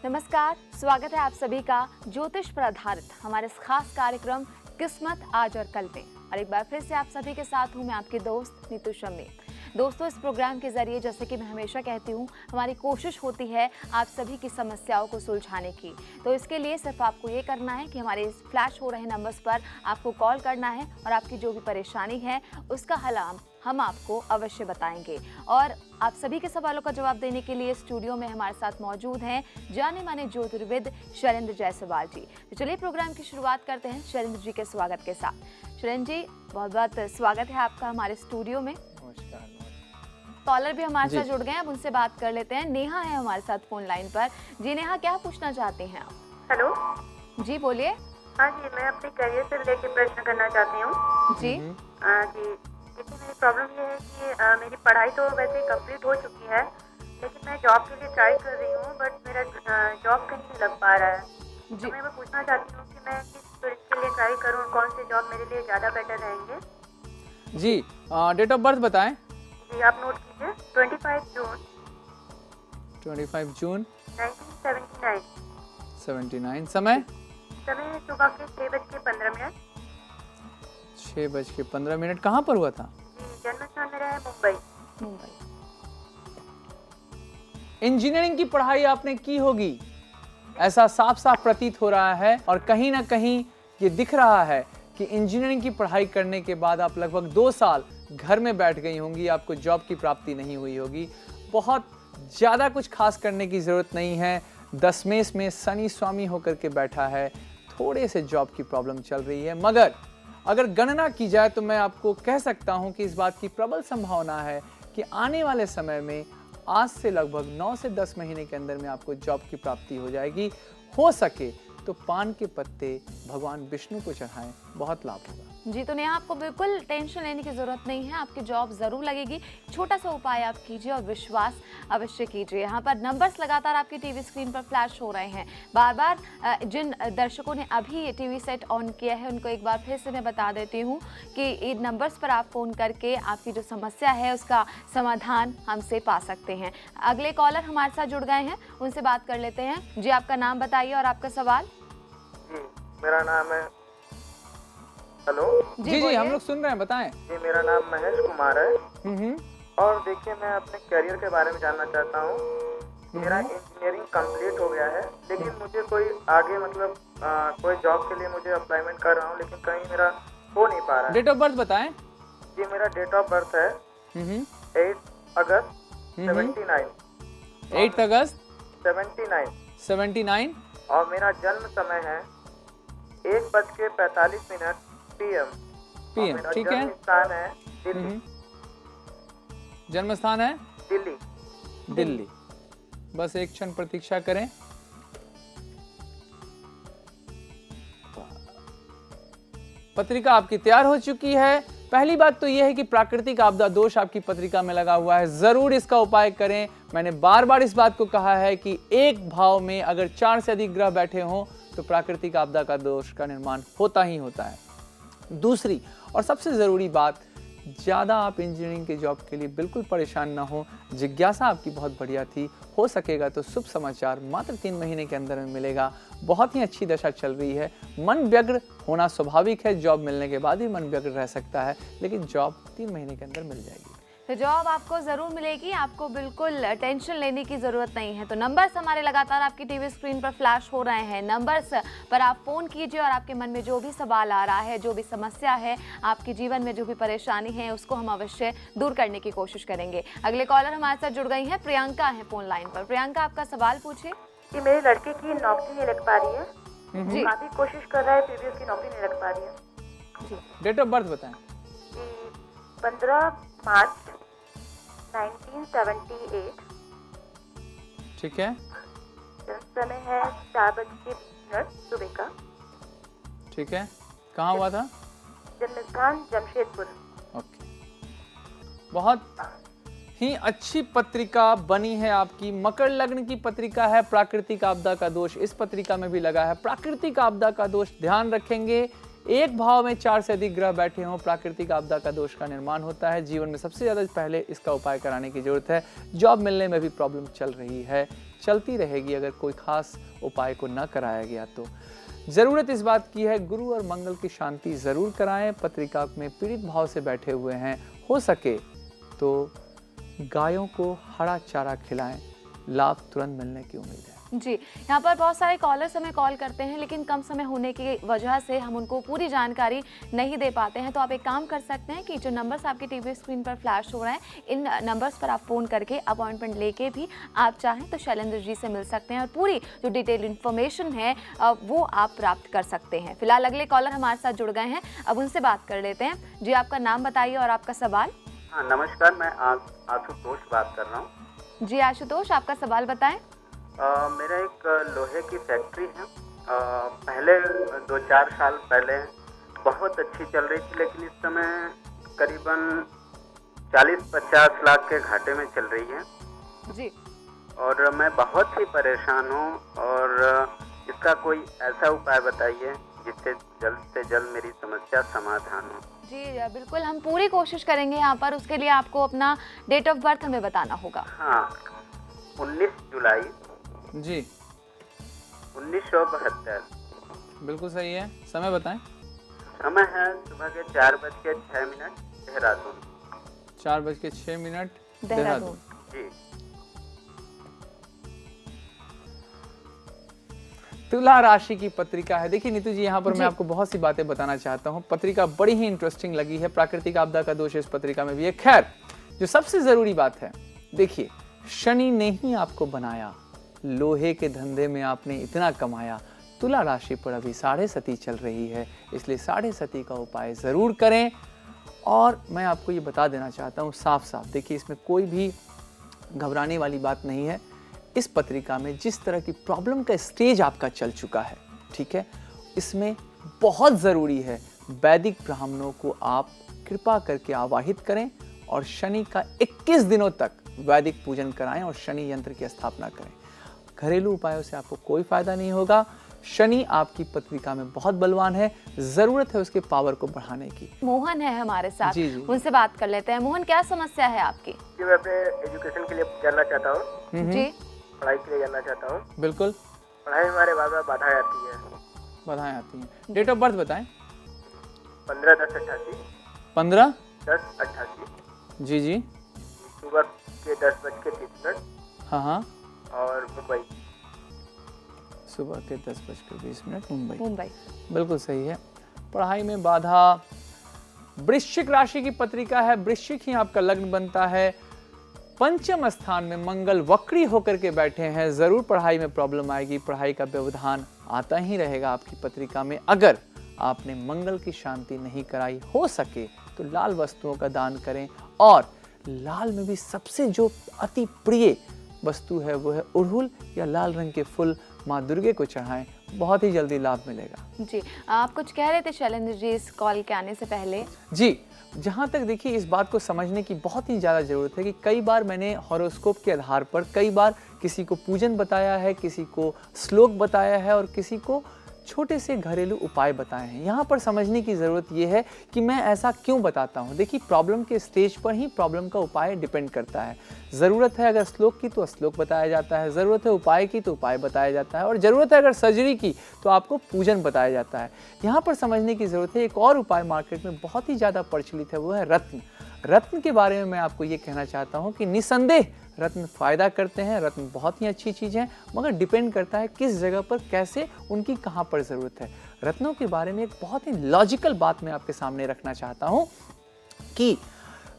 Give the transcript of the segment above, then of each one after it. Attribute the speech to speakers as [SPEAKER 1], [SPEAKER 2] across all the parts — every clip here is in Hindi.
[SPEAKER 1] नमस्कार, स्वागत है आप सभी का ज्योतिष पर आधारित हमारे इस खास कार्यक्रम किस्मत आज और कल पे। और एक बार फिर से आप सभी के साथ हूँ मैं आपकी दोस्त नीतू शम्मी। दोस्तों, इस प्रोग्राम के जरिए जैसे कि मैं हमेशा कहती हूँ, हमारी कोशिश होती है आप सभी की समस्याओं को सुलझाने की। तो इसके लिए सिर्फ आपको ये करना है कि हमारे इस फ्लैश हो रहे नंबर्स पर आपको कॉल करना है और आपकी जो भी परेशानी है उसका हल हम आपको अवश्य बताएंगे। और आप सभी के सवालों का जवाब देने के लिए स्टूडियो में हमारे साथ मौजूद हैं जाने माने ज्योतिर्विद शैलेंद्र जायसवाल जी। तो चलिए प्रोग्राम की शुरुआत करते हैं शैलेंद्र जी के स्वागत के साथ। शैलेंद्र जी, बहुत बहुत स्वागत है आपका हमारे स्टूडियो में।
[SPEAKER 2] नमस्कार।
[SPEAKER 1] कॉलर भी हमारे साथ जुड़ गए हैं, अब उनसे बात कर लेते हैं। नेहा है हमारे साथ फोन लाइन पर। जी नेहा, क्या पूछना चाहती हैं आप?
[SPEAKER 3] हेलो
[SPEAKER 1] जी बोलिए।
[SPEAKER 3] हाँ जी, मैं अपने करियर से रिलेटेड प्रश्न करना चाहती हूँ।
[SPEAKER 1] जी
[SPEAKER 3] जी देखिए, मेरी प्रॉब्लम ये है कि मेरी पढ़ाई तो वैसे कंप्लीट हो चुकी है, लेकिन मैं जॉब के लिए ट्राई कर रही हूँ, बट मेरा जॉब कहीं नहीं लग पा रहा है।
[SPEAKER 1] जी
[SPEAKER 3] तो मैं पूछना चाहती हूँ कि मैं किस फील्ड के लिए ट्राई करूँ, कौन से जॉब मेरे लिए ज़्यादा बेटर रहेंगे।
[SPEAKER 2] जी डेट ऑफ बर्थ बताएं।
[SPEAKER 3] जी आप नोट कीजिए, 25 जून
[SPEAKER 2] 25 जून
[SPEAKER 3] 1979।
[SPEAKER 2] 79। समय
[SPEAKER 3] सुबह के 6:15।
[SPEAKER 2] 6:15। कहाँ पर हुआ था?
[SPEAKER 3] जी जन्म स्थान मेरा है मुंबई।
[SPEAKER 2] इंजीनियरिंग की पढ़ाई आपने की होगी, ऐसा साफ साफ प्रतीत हो रहा है। और कहीं ना कहीं ये दिख रहा है कि इंजीनियरिंग की पढ़ाई करने के बाद आप लगभग 2 साल घर में बैठ गई होंगी, आपको जॉब की प्राप्ति नहीं हुई होगी। बहुत ज़्यादा कुछ खास करने की ज़रूरत नहीं है। दशमेश में शनि स्वामी होकर के बैठा है, थोड़े से जॉब की प्रॉब्लम चल रही है। मगर अगर गणना की जाए तो मैं आपको कह सकता हूं कि इस बात की प्रबल संभावना है कि आने वाले समय में आज से लगभग 9 से 10 महीने के अंदर में आपको जॉब की प्राप्ति हो जाएगी। हो सके तो पान के पत्ते भगवान विष्णु को चढ़ाएं, बहुत लाभ होगा।
[SPEAKER 1] जी, तो नेहा आपको बिल्कुल टेंशन लेने की जरूरत नहीं है, आपकी जॉब जरूर लगेगी। छोटा सा उपाय आप कीजिए और विश्वास अवश्य कीजिए। यहाँ पर नंबर्स लगातार आपकी टीवी स्क्रीन पर फ्लैश हो रहे हैं। बार बार जिन दर्शकों ने अभी ये टीवी सेट ऑन किया है उनको एक बार फिर से मैं बता देती हूँ कि इन नंबर्स पर आप फोन करके आपकी जो समस्या है उसका समाधान हमसे पा सकते हैं। अगले कॉलर हमारे साथ जुड़ गए हैं, उनसे बात कर लेते हैं। जी आपका नाम बताइए और आपका सवाल।
[SPEAKER 4] जी मेरा नाम है। हेलो।
[SPEAKER 2] जी हम लोग सुन रहे हैं, बताएं।
[SPEAKER 4] जी मेरा नाम महेश कुमार है। और देखिए, मैं अपने करियर के बारे में जानना चाहता हूँ। मेरा इंजीनियरिंग कंप्लीट हो गया है, लेकिन मुझे कोई आगे मतलब कोई जॉब के लिए मुझे अप्लाईमेंट कर रहा हूँ, लेकिन कहीं मेरा हो नहीं पा रहा है।
[SPEAKER 2] डेट ऑफ बर्थ बताएं।
[SPEAKER 4] जी मेरा डेट ऑफ बर्थ है 8 अगस्त 79।
[SPEAKER 2] 8 अगस्त
[SPEAKER 4] 79।
[SPEAKER 2] 79।
[SPEAKER 4] और मेरा जन्म समय है 1:45 PM।
[SPEAKER 2] ठीक है।
[SPEAKER 4] जन्म स्थान है दिल्ली।
[SPEAKER 2] जन्म स्थान है
[SPEAKER 4] दिल्ली।
[SPEAKER 2] बस एक क्षण प्रतीक्षा करें। पत्रिका आपकी तैयार हो चुकी है। पहली बात तो यह है कि प्राकृतिक आपदा दोष आपकी पत्रिका में लगा हुआ है, जरूर इसका उपाय करें। मैंने बार बार इस बात को कहा है कि एक भाव में अगर 4 से अधिक ग्रह बैठे हों तो प्राकृतिक आपदा का दोष का निर्माण होता ही होता है। दूसरी और सबसे जरूरी बात, ज़्यादा आप इंजीनियरिंग के जॉब के लिए बिल्कुल परेशान ना हो। जिज्ञासा आपकी बहुत बढ़िया थी, हो सकेगा तो शुभ समाचार मात्र 3 महीने के अंदर में मिलेगा। बहुत ही अच्छी दशा चल रही है। मन व्यग्र होना स्वाभाविक है, जॉब मिलने के बाद ही मन व्यग्र रह सकता है, लेकिन जॉब 3 महीने के अंदर मिल जाएगी।
[SPEAKER 1] तो जॉब आपको जरूर मिलेगी, आपको बिल्कुल टेंशन लेने की जरूरत नहीं है। तो नंबर्स हमारे लगातार आपकी टीवी स्क्रीन पर फ्लैश हो रहे हैं। नंबर्स पर आप फोन कीजिए और आपके मन में जो भी सवाल आ रहा है, जो भी समस्या है, आपके जीवन में जो भी परेशानी है, उसको हम अवश्य दूर करने की कोशिश करेंगे। अगले कॉलर हमारे साथ जुड़ गई हैं, प्रियंका है फोन लाइन पर। प्रियंका, आपका सवाल पूछिए।
[SPEAKER 3] कि मेरे लड़के की नौकरी नहीं लग पा रही है।
[SPEAKER 1] जी
[SPEAKER 3] काफी कोशिश कर रहा है, फिर भी उसकी नौकरी नहीं लग पा रही है।
[SPEAKER 2] डेट ऑफ बर्थ बताएं।
[SPEAKER 3] 15 मार्च 1978।
[SPEAKER 2] ठीक है।
[SPEAKER 3] जन्म समय है 4:20 सुबह का।
[SPEAKER 2] ठीक है। कहाँ हुआ था?
[SPEAKER 3] जन्म स्थान जमशेदपुर।
[SPEAKER 2] ओके, बहुत ही अच्छी पत्रिका बनी है आपकी। मकर लग्न की पत्रिका है। प्राकृतिक आपदा का दोष इस पत्रिका में भी लगा है। प्राकृतिक आपदा का दोष ध्यान रखेंगे, एक भाव में 4 से अधिक ग्रह बैठे हों, प्राकृतिक आपदा का दोष का निर्माण होता है। जीवन में सबसे ज़्यादा पहले इसका उपाय कराने की जरूरत है। जॉब मिलने में भी प्रॉब्लम चल रही है, चलती रहेगी अगर कोई खास उपाय को न कराया गया तो। ज़रूरत इस बात की है गुरु और मंगल की शांति ज़रूर कराएं। पत्रिका में पीड़ित भाव से बैठे हुए हैं, हो सके तो गायों को हरा चारा खिलाएं, लाभ तुरंत मिलने की उम्मीद है।
[SPEAKER 1] जी, यहाँ पर बहुत सारे कॉलर्स हमें कॉल करते हैं, लेकिन कम समय होने की वजह से हम उनको पूरी जानकारी नहीं दे पाते हैं। तो आप एक काम कर सकते हैं कि जो नंबर्स आपके टीवी स्क्रीन पर फ्लैश हो रहे हैं, इन नंबर्स पर आप फ़ोन करके अपॉइंटमेंट लेके भी आप चाहें तो शैलेंद्र जी से मिल सकते हैं और पूरी जो डिटेल इन्फॉर्मेशन है वो आप प्राप्त कर सकते हैं। फिलहाल अगले कॉलर हमारे साथ जुड़ गए हैं, अब उनसे बात कर लेते हैं। जी, आपका नाम बताइए और आपका सवाल।
[SPEAKER 5] हाँ नमस्कार, मैं आशुतोष बात कर रहा हूँ।
[SPEAKER 1] जी आशुतोष, आपका सवाल बताएं।
[SPEAKER 5] मेरा एक लोहे की फैक्ट्री है। पहले 2-4 साल पहले बहुत अच्छी चल रही थी, लेकिन इस समय करीबन 40-50 लाख के घाटे में चल रही है
[SPEAKER 1] जी।
[SPEAKER 5] और मैं बहुत ही परेशान हूँ और इसका कोई ऐसा उपाय बताइए जिससे जल्द से जल्द मेरी समस्या समाधान हो।
[SPEAKER 1] जी बिल्कुल, हम पूरी कोशिश करेंगे यहाँ पर। उसके लिए आपको अपना डेट ऑफ बर्थ हमें बताना होगा।
[SPEAKER 5] हाँ, 19 जुलाई
[SPEAKER 2] जी
[SPEAKER 5] 1972।
[SPEAKER 2] बिल्कुल सही है। समय बताएं।
[SPEAKER 5] समय है सुबह के 4:06 देहरादून।
[SPEAKER 2] 4:06
[SPEAKER 1] देहरादून।
[SPEAKER 5] जी।
[SPEAKER 2] तुला राशि की पत्रिका है। देखिए नीतू जी, यहाँ पर मैं आपको बहुत सी बातें बताना चाहता हूँ। पत्रिका बड़ी ही इंटरेस्टिंग लगी है। प्राकृतिक आपदा का दोष इस पत्रिका में भी है। खैर, जो सबसे जरूरी बात है, देखिए शनि ने ही आपको बनाया, लोहे के धंधे में आपने इतना कमाया। तुला राशि पर अभी 6.5 चल रही है, इसलिए 6.5 का उपाय जरूर करें। और मैं आपको ये बता देना चाहता हूँ साफ साफ, देखिए इसमें कोई भी घबराने वाली बात नहीं है। इस पत्रिका में जिस तरह की प्रॉब्लम का स्टेज आपका चल चुका है, ठीक है, इसमें बहुत ज़रूरी है वैदिक ब्राह्मणों को आप कृपा करके आवाहित करें और शनि का 21 दिनों तक वैदिक पूजन कराएं और शनि यंत्र की स्थापना करें। घरेलू उपायों से आपको कोई फायदा नहीं होगा। शनि आपकी पत्रिका में बहुत बलवान है, जरूरत है उसके पावर को बढ़ाने की।
[SPEAKER 1] मोहन है हमारे साथ,
[SPEAKER 2] जी, जी।
[SPEAKER 1] उनसे बात कर लेते हैं। मोहन, क्या समस्या है आपकी?
[SPEAKER 4] जी, मैं अपने एजुकेशन के लिए जानना चाहता हूँ,
[SPEAKER 1] जी
[SPEAKER 4] पढ़ाई के लिए जानना चाहता हूँ।
[SPEAKER 2] बिल्कुल,
[SPEAKER 4] पढ़ाई में हमारे बार बाधाएं आती है।
[SPEAKER 2] बधाएं आती हैं। डेट ऑफ बर्थ बताएं।
[SPEAKER 4] 15/10/88।
[SPEAKER 2] 15/10/88। जी जी।
[SPEAKER 4] सुबह के 10:30।
[SPEAKER 2] हाँ हाँ।
[SPEAKER 4] और मुंबई।
[SPEAKER 2] सुबह के 10:20 मुंबई।
[SPEAKER 1] मुंबई।
[SPEAKER 2] बिल्कुल सही है। पढ़ाई में बाधा। वृश्चिक राशि की पत्रिका है। वृश्चिक ही आपका लग्न बनता है। पंचम स्थान में मंगल वक्री होकर के बैठे हैं। जरूर पढ़ाई में प्रॉब्लम आएगी। पढ़ाई का व्यवधान आता ही रहेगा आपकी पत्रिका में। अगर आपने मंगल की शांति नहीं कराई, हो सके तो लाल वस्तुओं का दान करें। और लाल में भी सबसे जो अति प्रिय वस्तु है वो है अड़हुल या लाल रंग के फूल माँ दुर्गे को चढ़ाएं, बहुत ही जल्दी लाभ मिलेगा।
[SPEAKER 1] जी, आप कुछ कह रहे थे शैलेंद्र जी इस कॉल के आने से पहले।
[SPEAKER 2] जी, जहाँ तक देखिए इस बात को समझने की बहुत ही ज़्यादा ज़रूरत है कि कई बार मैंने हॉरोस्कोप के आधार पर कई बार किसी को पूजन बताया है, किसी को श्लोक बताया है और किसी को छोटे से घरेलू उपाय बताए हैं। यहाँ पर समझने की ज़रूरत ये है कि मैं ऐसा क्यों बताता हूँ। देखिए प्रॉब्लम के स्टेज पर ही प्रॉब्लम का उपाय डिपेंड करता है। ज़रूरत है अगर श्लोक की तो श्लोक बताया जाता है, ज़रूरत है उपाय की तो उपाय बताया जाता है और ज़रूरत है अगर सर्जरी की तो आपको पूजन बताया जाता है। यहाँ पर समझने की ज़रूरत है एक और उपाय मार्केट में बहुत ही ज़्यादा प्रचलित है, वो है रत्न। रत्न के बारे में मैं आपको ये कहना चाहता हूँ कि निसंदेह रत्न फ़ायदा करते हैं। रत्न बहुत ही अच्छी चीज़ है, मगर डिपेंड करता है किस जगह पर कैसे उनकी कहाँ पर ज़रूरत है। रत्नों के बारे में एक बहुत ही लॉजिकल बात मैं आपके सामने रखना चाहता हूँ कि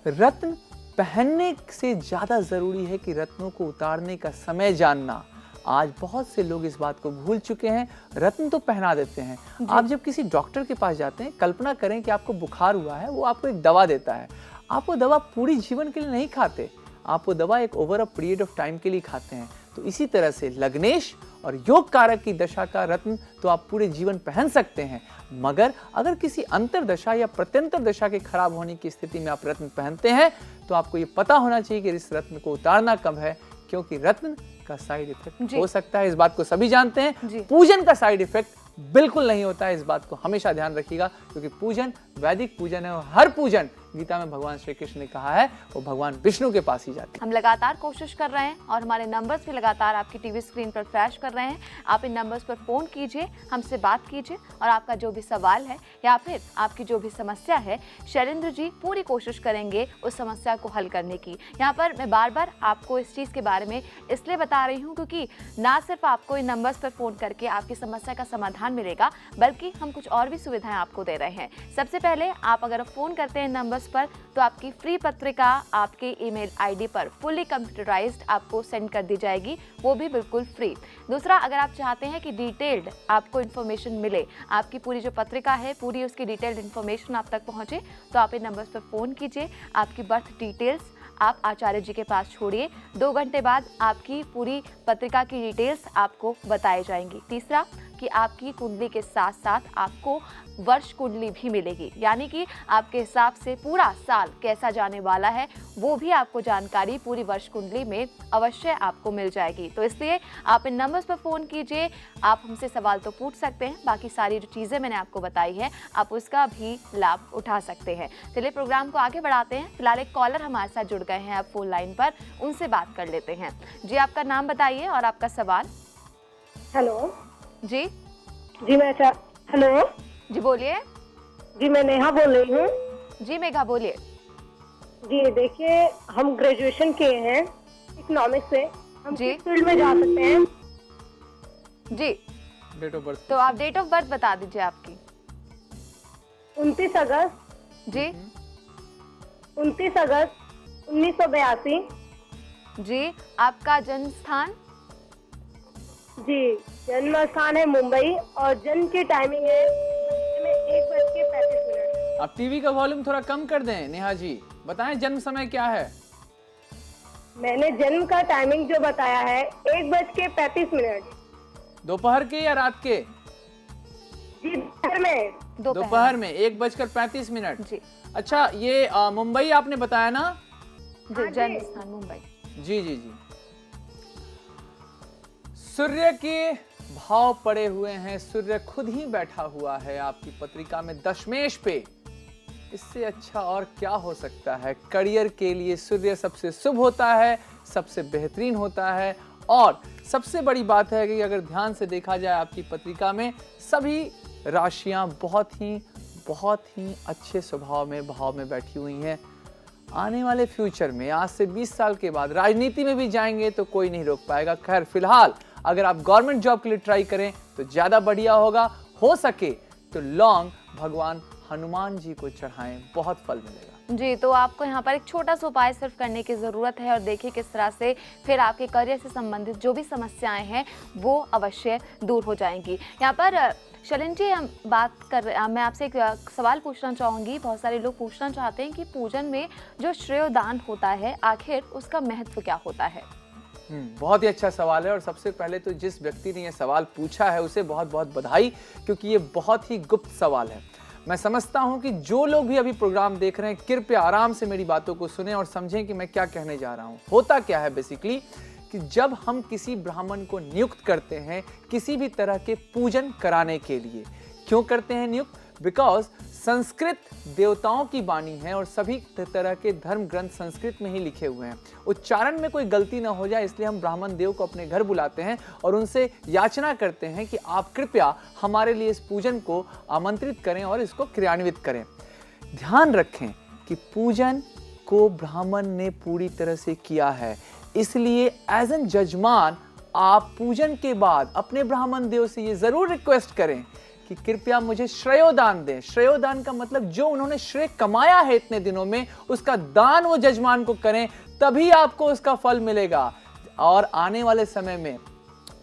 [SPEAKER 2] रत्न पहनने से ज़्यादा ज़रूरी है कि रत्नों को उतारने का समय जानना। आज बहुत से लोग इस बात को भूल चुके हैं। रत्न तो पहना देते हैं। आप जब किसी डॉक्टर के पास जाते हैं, कल्पना करें कि आपको बुखार हुआ है, वो आपको एक दवा देता है। आप वो दवा पूरी जीवन के लिए नहीं खाते, आप वो दवा एक over a period of time के लिए खाते हैं। तो इसी तरह से लग्नेश और योग कारक की दशा का रत्न तो आप पूरे जीवन पहन सकते हैं, मगर अगर किसी अंतर दशा या प्रत्यंतर दशा के खराब होने की स्थिति में आप रत्न पहनते हैं तो आपको ये पता होना चाहिए कि इस रत्न को उतारना कब है, क्योंकि रत्न का साइड इफेक्ट हो सकता है। इस बात को सभी जानते हैं। पूजन का साइड इफेक्ट बिल्कुल नहीं होता है। इस बात को हमेशा ध्यान रखिएगा, क्योंकि पूजन वैदिक पूजन है और हर पूजन गीता में भगवान श्री कृष्ण ने कहा है वो भगवान विष्णु के पास ही जाती है।
[SPEAKER 1] हम लगातार कोशिश कर रहे हैं और हमारे नंबर्स भी लगातार आपकी टीवी स्क्रीन पर फ्लैश कर रहे हैं। आप इन नंबर्स पर फोन कीजिए, हमसे बात कीजिए और आपका जो भी सवाल है या फिर आपकी जो भी समस्या है, शैलेंद्र जी पूरी कोशिश करेंगे उस समस्या को हल करने की। यहाँ पर मैं बार बार आपको इस चीज़ के बारे में इसलिए बता रही हूँ क्योंकि ना सिर्फ आपको इन नंबर्स पर फोन करके आपकी समस्या का समाधान मिलेगा, बल्कि हम कुछ और भी सुविधाएं आपको दे रहे हैं। सबसे पहले आप अगर फोन करते हैं नंबर्स पर तो आपकी फ्री पत्रिका आपके ईमेल आईडी पर फुली कंप्यूटराइज्ड आपको सेंड कर दी जाएगी, वो भी बिल्कुल फ्री। दूसरा, अगर आप चाहते हैं कि डिटेल्ड आपको इन्फॉर्मेशन मिले, आपकी पूरी जो पत्रिका है पूरी उसकी डिटेल्ड इन्फॉर्मेशन आप तक पहुंचे, तो आप इन नंबर्स पर फोन कीजिए। आपकी बर्थ डिटेल्स आप आचार्य जी के पास छोड़िए, 2 घंटे बाद आपकी पूरी पत्रिका की डिटेल्स आपको बताई जाएंगी। तीसरा, कि आपकी कुंडली के साथ साथ आपको वर्ष कुंडली भी मिलेगी, यानी कि आपके हिसाब से पूरा साल कैसा जाने वाला है वो भी आपको जानकारी पूरी वर्ष कुंडली में अवश्य आपको मिल जाएगी। तो इसलिए आप इन नंबर्स पर फ़ोन कीजिए। आप हमसे सवाल तो पूछ सकते हैं, बाकी सारी जो चीज़ें मैंने आपको बताई है आप उसका भी लाभ उठा सकते हैं। चलिए प्रोग्राम को आगे बढ़ाते हैं। फिलहाल एक कॉलर हमारे साथ जुड़ गए हैं, आप फोन लाइन पर, उनसे बात कर लेते हैं। जी, आपका नाम बताइए और आपका सवाल।
[SPEAKER 6] हेलो
[SPEAKER 1] जी
[SPEAKER 6] जी, मैं हेलो
[SPEAKER 1] जी, बोलिए।
[SPEAKER 6] जी, मैं नेहा बोल रही हूँ।
[SPEAKER 1] जी मेघा, बोलिए।
[SPEAKER 6] जी देखिए, हम ग्रेजुएशन किए हैं इकोनॉमिक्स से, हम
[SPEAKER 1] जी।
[SPEAKER 6] किस फील्ड में जा सकते हैं?
[SPEAKER 1] जी,
[SPEAKER 2] डेट ऑफ बर्थ
[SPEAKER 1] तो आप डेट ऑफ बर्थ बता दीजिए आपकी।
[SPEAKER 6] 29 अगस्त
[SPEAKER 1] जी
[SPEAKER 6] 29 अगस्त 1982।
[SPEAKER 1] जी, आपका जन्म स्थान?
[SPEAKER 6] जी, जन्म स्थान है मुंबई और जन्म की टाइमिंग है 1:35।
[SPEAKER 2] आप टीवी का वॉल्यूम थोड़ा कम कर दें। नेहा जी बताएं जन्म समय क्या है?
[SPEAKER 6] मैंने जन्म का टाइमिंग जो बताया है 1:35।
[SPEAKER 2] दोपहर के या रात के?
[SPEAKER 6] जी, दोपहर में।
[SPEAKER 2] दोपहर में 1:35।
[SPEAKER 1] जी
[SPEAKER 2] अच्छा, ये मुंबई आपने बताया ना?
[SPEAKER 1] जी, जन्म स्थान मुंबई।
[SPEAKER 2] जी जी जी। सूर्य के भाव पड़े हुए हैं, सूर्य खुद ही बैठा हुआ है आपकी पत्रिका में दशमेश पे। इससे अच्छा और क्या हो सकता है? करियर के लिए सूर्य सबसे शुभ होता है, सबसे बेहतरीन होता है। और सबसे बड़ी बात है कि अगर ध्यान से देखा जाए आपकी पत्रिका में सभी राशियां बहुत ही अच्छे स्वभाव में भाव में बैठी हुई हैं। आने वाले फ्यूचर में आज से 20 साल के बाद राजनीति में भी जाएंगे तो कोई नहीं रोक पाएगा। खैर फिलहाल अगर आप गवर्नमेंट जॉब के लिए ट्राई करें तो ज्यादा बढ़िया होगा। हो सके तो लौंग भगवान हनुमान जी को चढ़ाएं, बहुत फल मिलेगा।
[SPEAKER 1] जी, तो आपको यहाँ पर एक छोटा सा उपाय सिर्फ करने की ज़रूरत है और देखिए किस तरह से फिर आपके करियर से संबंधित जो भी समस्याएं हैं वो अवश्य दूर हो जाएंगी। यहाँ पर शैलेंद्र जी, हम मैं आपसे एक सवाल पूछना चाहूँगी। बहुत सारे लोग पूछना चाहते हैं कि पूजन में जो श्रेयोदान होता है आखिर उसका महत्व क्या होता है?
[SPEAKER 2] बहुत ही अच्छा सवाल है और सबसे पहले तो जिस व्यक्ति ने यह सवाल पूछा है उसे बहुत बहुत बधाई, क्योंकि ये बहुत ही गुप्त सवाल है। मैं समझता हूं कि जो लोग भी अभी प्रोग्राम देख रहे हैं कृपया आराम से मेरी बातों को सुनें और समझें कि मैं क्या कहने जा रहा हूं। होता क्या है बेसिकली कि जब हम किसी ब्राह्मण को नियुक्त करते हैं किसी भी तरह के पूजन कराने के लिए, क्यों करते हैं नियुक्त? बिकॉज संस्कृत देवताओं की वाणी है और सभी तरह के धर्म ग्रंथ संस्कृत में ही लिखे हुए हैं। उच्चारण में कोई गलती ना हो जाए इसलिए हम ब्राह्मण देव को अपने घर बुलाते हैं और उनसे याचना करते हैं कि आप कृपया हमारे लिए इस पूजन को आमंत्रित करें और इसको क्रियान्वित करें। ध्यान रखें कि पूजन को ब्राह्मण ने पूरी तरह से किया है, इसलिए एज एन जजमान आप पूजन के बाद अपने ब्राह्मण देव से ये जरूर रिक्वेस्ट करें कि कृपया मुझे श्रेयोदान दें। श्रेयोदान का मतलब जो उन्होंने श्रेय कमाया है इतने दिनों में उसका दान वो जजमान को करें, तभी आपको उसका फल मिलेगा। और आने वाले समय में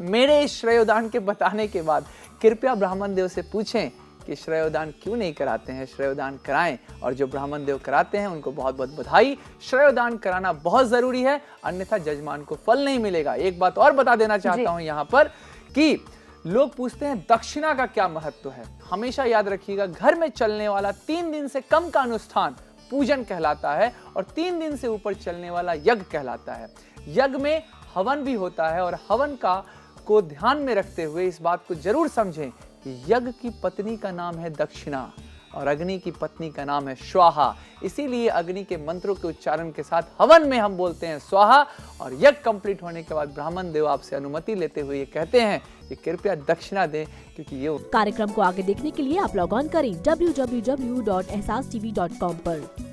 [SPEAKER 2] मेरे इस श्रेयोदान के बताने के बाद कृपया ब्राह्मण देव से पूछें कि श्रेयोदान क्यों नहीं कराते हैं, श्रेयोदान कराएं। और जो ब्राह्मण देव कराते हैं उनको बहुत बहुत बधाई। श्रेयोदान कराना बहुत जरूरी है, अन्यथा जजमान को फल नहीं मिलेगा। एक बात और बता देना चाहता हूं यहाँ पर कि लोग पूछते हैं दक्षिणा का क्या महत्व है। हमेशा याद रखिएगा, घर में चलने वाला 3 दिन से कम का अनुष्ठान पूजन कहलाता है और 3 दिन से ऊपर चलने वाला यज्ञ कहलाता है। यज्ञ में हवन भी होता है और हवन को ध्यान में रखते हुए इस बात को जरूर समझें कि यज्ञ की पत्नी का नाम है दक्षिणा और अग्नि की पत्नी का नाम है स्वाहा। इसीलिए अग्नि के मंत्रों के उच्चारण के साथ हवन में हम बोलते हैं स्वाहा, और यज्ञ कंप्लीट होने के बाद ब्राह्मण देव आपसे अनुमति लेते हुए ये कहते हैं कि कृपया दक्षिणा दें, क्योंकि ये
[SPEAKER 7] कार्यक्रम को आगे देखने के लिए आप लॉग ऑन करें www.ehsastv.com पर।